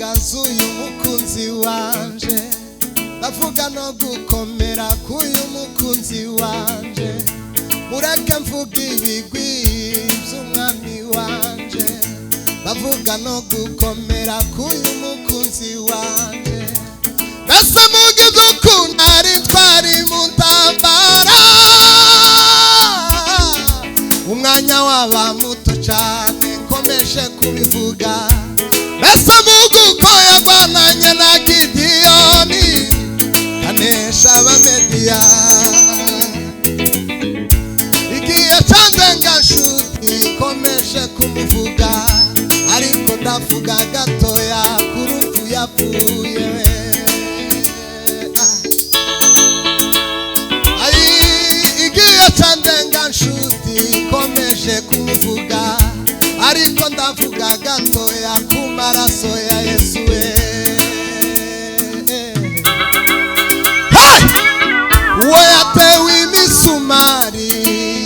imbaraga z'uyu mukunzi wanje, ndavuga no gukomera k'uyu mukunzi wanje. Mureke mvuga ibigwi by'umwami wanje, ndavuga no gukomera k'uyu mukunzi wanje. Mbese muge byo kunari twari mu ntambara, umwanya waba muto cyane nkomeje kubivuga. Mbese muge uko yarwananye na Gideyoni anesha abamediya, igihe cyandenga nshuti nkomeje kumuvuga, ariko ndavuga gatoya ku rupfu yapfuye. Igihe cyandenga nshuti nkomeje kumuvuga, ariko ndavuga gatoya ku maraso ya Yesu. Uwo yatewe imisumari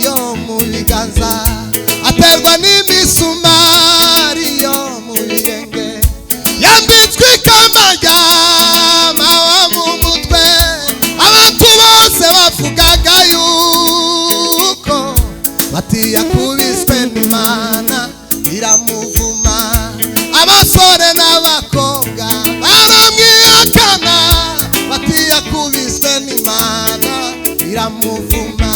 yo mu biganza, aterwa n'imisumari yo mu birenge, yambitswe ikamba ry'amahwa mu mutwe. Abantu bose bavugaga yuko bati yakubiswe n'Imana iramuvuma, abasore n'abakobwa baramwihakana bati yakubiswe n'Imana iramuvuma.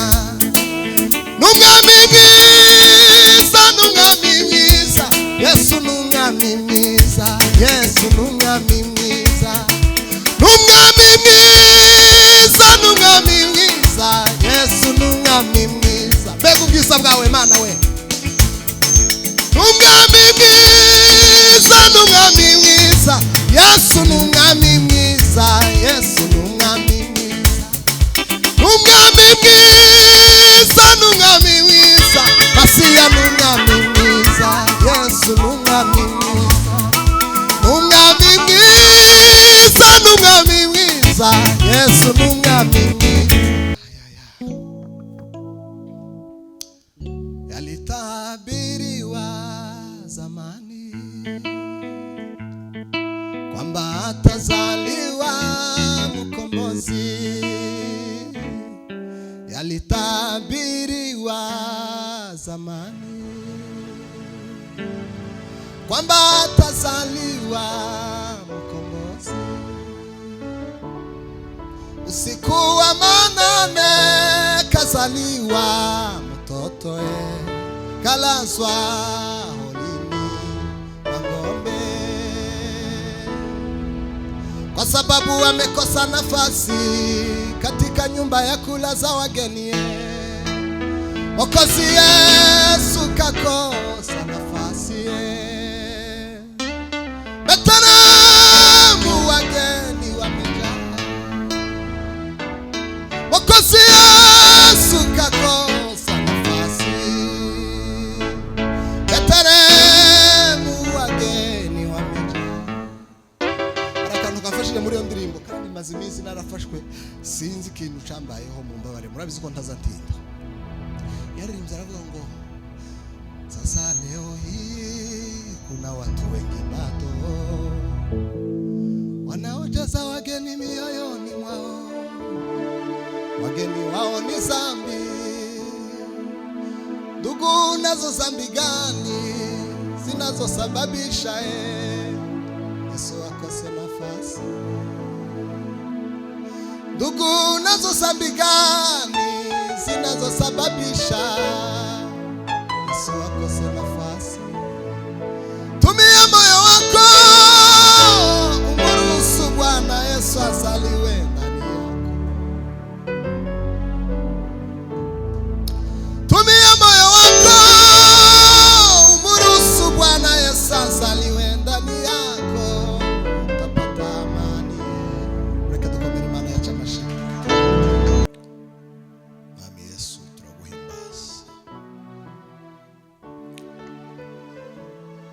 N'umwami mwiza, n'umwami mwiza, Yesu n'umwami mwiza, Yesu n'umwami mwiza, n'umwami mwiza, n'umwami mwiza, Yesu n'umwami mwiza. Mbega ubwiza bwawe Mana we. N'umwami mwiza, n'umwami mwiza, Yesu n'umwami mwiza, Yesu n'umwami mwiza, n'umwami mwiza, n'umwami mwiza, Masiya n'umwami mwiza, Yesu n'umwami mwiza, n'umwami mwiza, n'umwami mwiza, Yesu n'umwami mwiza. Yalitabiriwa zamani kwamba atazaliwa mkombozi, yalitabiriwa zamani kwamba atazaliwa mkombozi. Usiku wa manane kazaliwa mtoto, kalazwa holini mwa ng'ombe, kwa sababu amekosa nafasi katika nyumba ya kulaza wageni. Mwokozi Yesu kakosa nafasi, Betlehemu wageni wamejaa. Mwokozi Yesu kakosa nafasi, Betlehemu wageni wamejaa. Arakantu kafashije muri iyo ndirimbo kandi maze iminsi narafashwe sinzi ikintu cambayeho mu mbabare, murabizi ko ntazatinda. Yaririmbye aravuga ngo sasa leo hii kuna watu wengi bado wanaojaza wageni mioyoni mwao, wageni wao ni zambi. Ndugu, nazo zambi gani zinazosababisha Yesu akose nafasi? Ndugu, nazo zambi gani zinazosababisha Yesu akose nafasi? Tumia moyo wako umruhusu Bwana Yesu azaliwe ndani yako. Tumia moyo wako umruhusu Bwana Yesu azaliwe ndani yako, utapata amani. Reka dukomere Imana yacu amashyi. Mwami Yesu turaguhimbaza,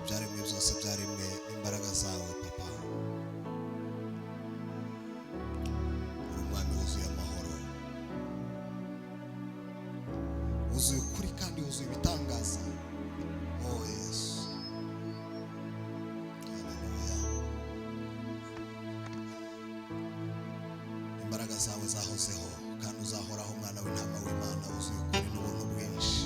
byaremwe byose byaremwe imbaraga zawe Papa. Uri umwami wuzuye amahoro, wuzuye ukuri kandi wuzuye ibitangaza. Oh Yesu, haleluya. imbaraga zawe zahozeho kandi uzahoraho mwana w'intama w'Imana wuzuye ukuri n'ubuntu bwinshi.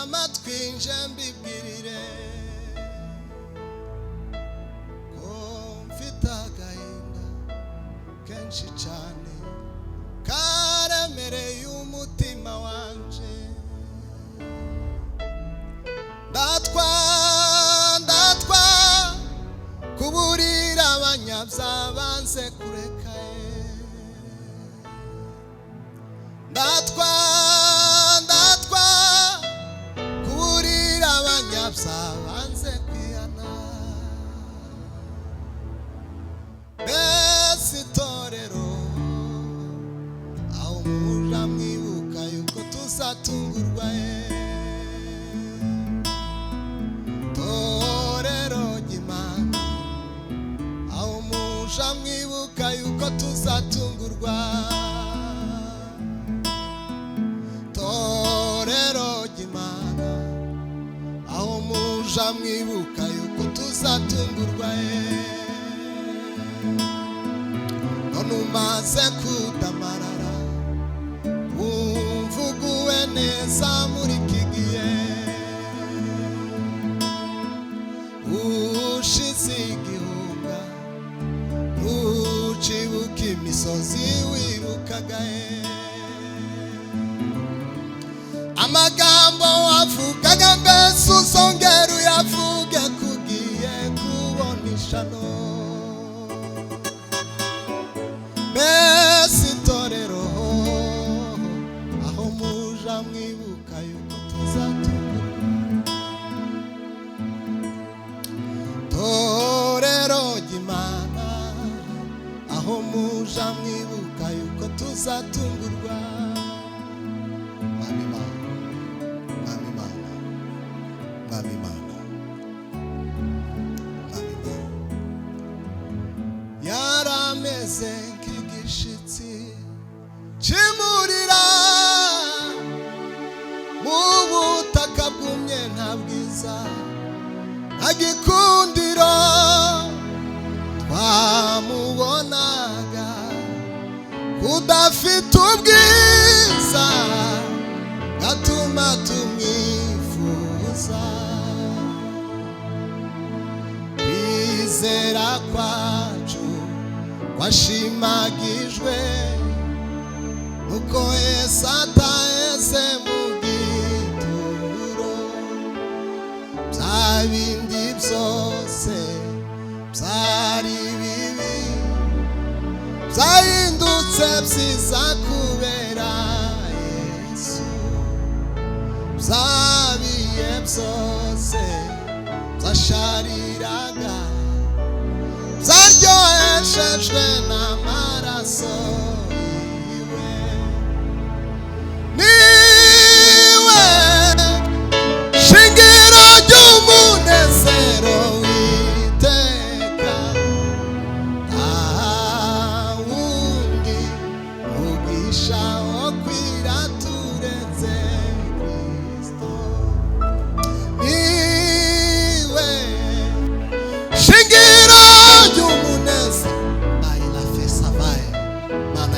amatwi nje mbibwirire ko mfite agahinda kenshi cyane karemereye umutima wanje. ndatwa kuburira abanyabyaha banze kureka. ndatwa kuburira abanyabyaha banze kwihana. mbese itorero aho muja mwibuka yuko tuzatungurwa. torero ry'Imana aho muja mwibuka yuko tuzatungurwa. mwibuka yuko tuzatungurwa. none umaze kudamarara wumvuguwe neza muri iki gihe. ushize igihunga ntucibuka imisozi wibukaga. amagambo wavugaga mbese uzongera uyavuge kugiye kubona ishano. mbese itorero aho muja mwibuka yuko tuzatungurwa. torero ry'Imana aho muja mwibuka yuko tuzatungurwa. yarameze nk'igishitsi kimurira mu butaka bwumye nta bwiza nta gikundiro twamubonaga. kudafite ubwiza gatuma tumwifuza. kwizera kwacu washimagijwe nuko Yesu ataheze mu gituro. bya bindi byose byari bibi byahindutse byiza kubera Yesu. bya bihe byose byashariraga byaryoheshejwe n'amaraso yiwe. niwe shingiro ry'umunezero w'iteka. nta wundi mugisha wo kwira turetse Kristo. niwe shingiro ry'umunezero. Mana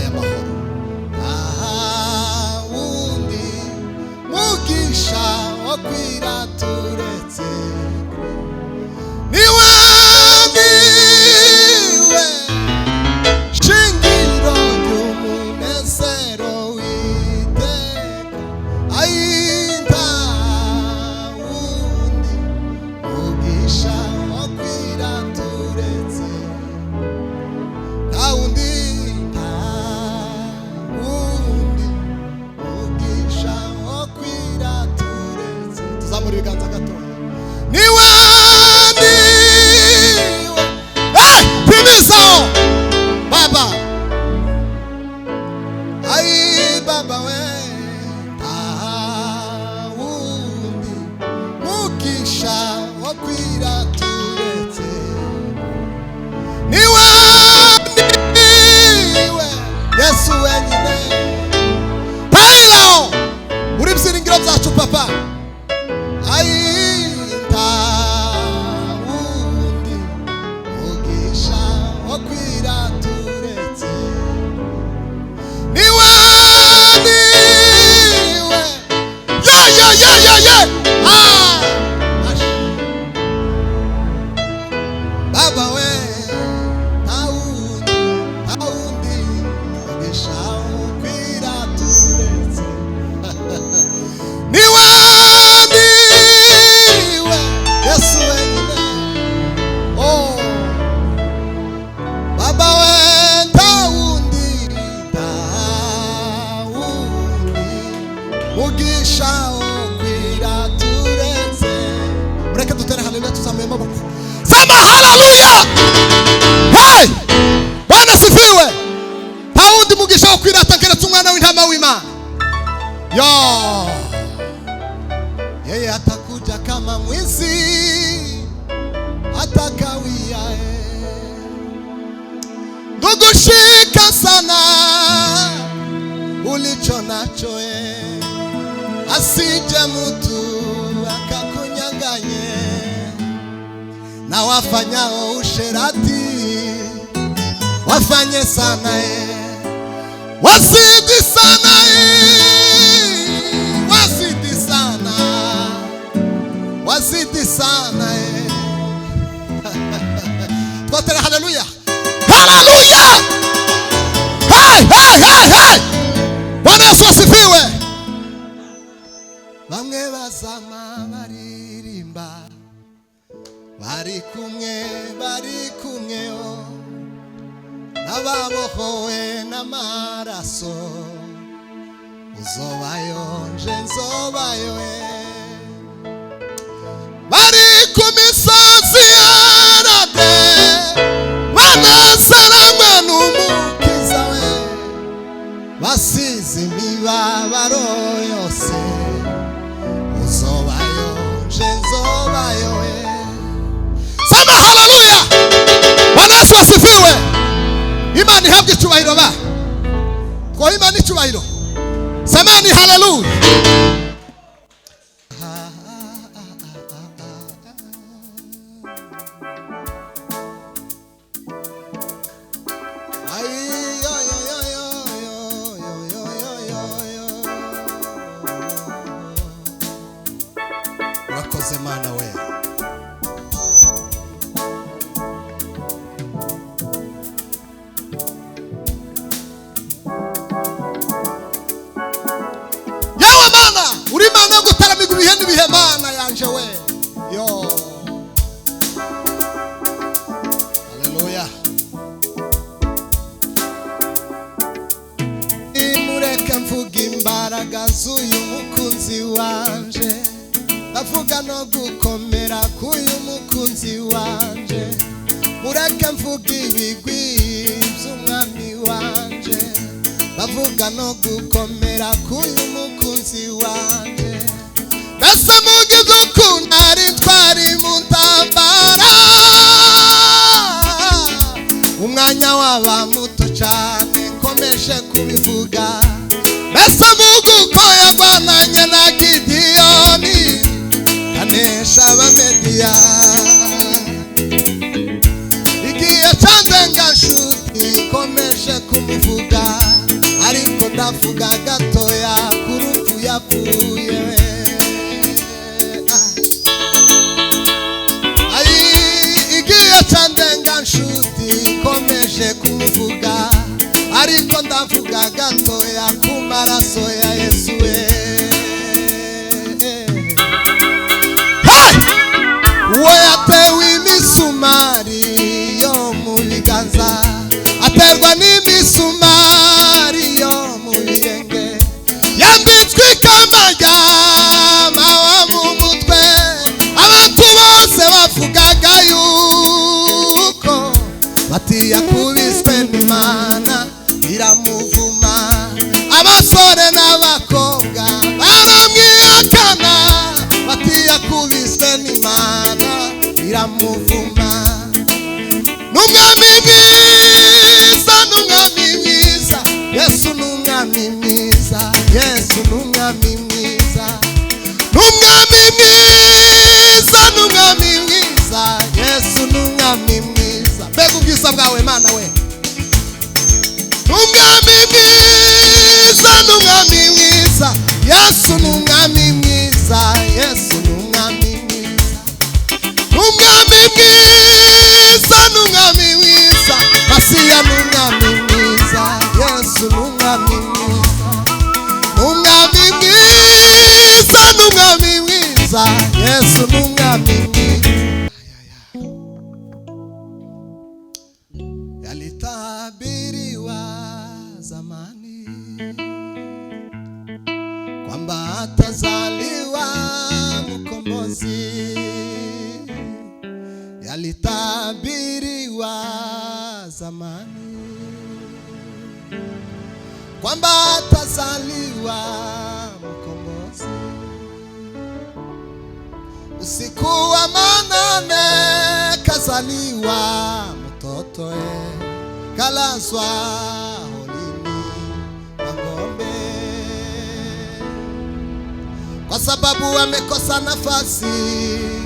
Yo, yeye atakuja kama mwizi, atakawia. Ndugu, shika sana ulicho nacho, asije mtu akakunyang'anye. Na wafanyao usherati wafanye sana, wazidi sana, wazidi sana, wazidi sana. Tukotere haleluya, haleluya. Hey, hey, hey, hey. Bwana Yesu asifiwe. Bamwe bazama baririmba, bari kumwe ababohowe n'amaraso, uzobayo nje nzobayo. Bari ku misozi yarade, banezeranywe n'umukiza we, basize imibabaro yose, uzobayo nje nzobayo. Sema haleluya. Bwana Yesu asifiwe. Imani ihabwe icyubahiro ba. Kwa imani icyubahiro. Semeni haleluya. Urakoze Mana we. Urimana gutaramigwa ibihe n'ibihe Mana yanje we. Yo, haleluya. Imureke mvuga imbaraga z'uyu mukunzi wanje, ndavuga no gukomera k'uyu mukunzi wanje. Mureke mvuga ibigwi by'umwami wanje, ndavuga no gukomera k'uyu mukunzi wanje. Mbese mugize ukuntu ari twari mu ntambara, umwanya waba muto cyane nkomeje kubivuga. Mbese muguko yarwananye na Gideyoni, kanesha abamediya. Igihe cyandenga nshuti nkomeje kumuvuga, ariko ndavuga gatoya kurupfu yapfuye. Igihe cyandenga nshuti nkomeje kumuvuga, ariko ndavuga gatoya ku maraso ya Yesu we. Hey! Uwo yatewe imisumari yo mu biganza, aterwa n'imisumari yo mu birenge, yambitswe ikamba ry'amahwa mu mutwe. Abantu bose bavugaga yuko bati yakubiswe n'Imana iramuvuma. Abasore n'abakobwa baramwihakana, bati yakubiswe n'Imana iramuvuma. N'umwami mwiza, n'umwami mwiza, Yesu n'umwami mwiza, Yesu n'umwami mwiza, n'umwami mwiza, n'umwami mwiza, Yesu n'umwami mwiza. Mbega ubwiza bwawe Mana we. N'umwami mwiza, n'umwami mwiza, Yesu n'umwami mwiza, Yesu n'umwami mwiza, n'umwami mwiza, n'umwami mwiza, Masiya n'umwami mwiza, Yesu n'umwami mwiza, n'umwami mwiza, n'umwami mwiza, Yesu n'umwami mwiza. Yalitabiriwa zamani kwamba atazaliwa mkombozi. Yalitabiriwa zamani kwamba atazaliwa usiku wa manane kazaliwa mtoto kalazwa holini mwa ng'ombe, kwa sababu amekosa nafasi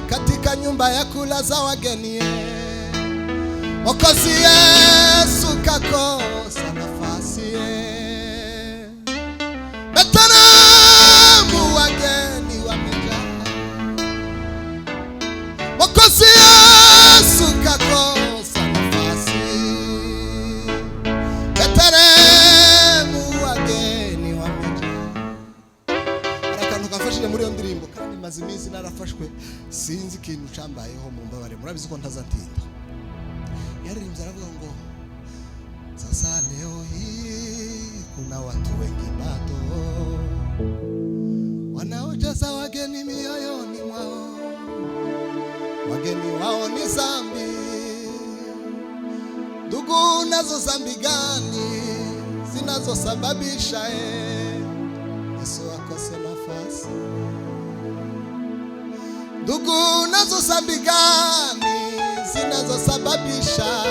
katika nyumba ya kulaza wageni. Mwokozi Yesu kakosa nafasi, Betlehemu wageni wamejaa. Mwokozi Yesu kakosa nafasi, Betlehemu wageni wamejaa. Arakantu kafashije muri yo ndirimbo kandi mazimizi narafashwe sinzi ikintu cambayeho mu mbabare, murabizi ko ntazatinda. Yaririmbye aravuga ngo sasa leo hii kuna watu wengi bado wanaojaza wageni mioyoni mwao, wageni wao ni zambi. Ndugu, nazo zambi gani zinazosababisha Yesu akose nafasi? Ndugu, nazo zambi gani zinazosababisha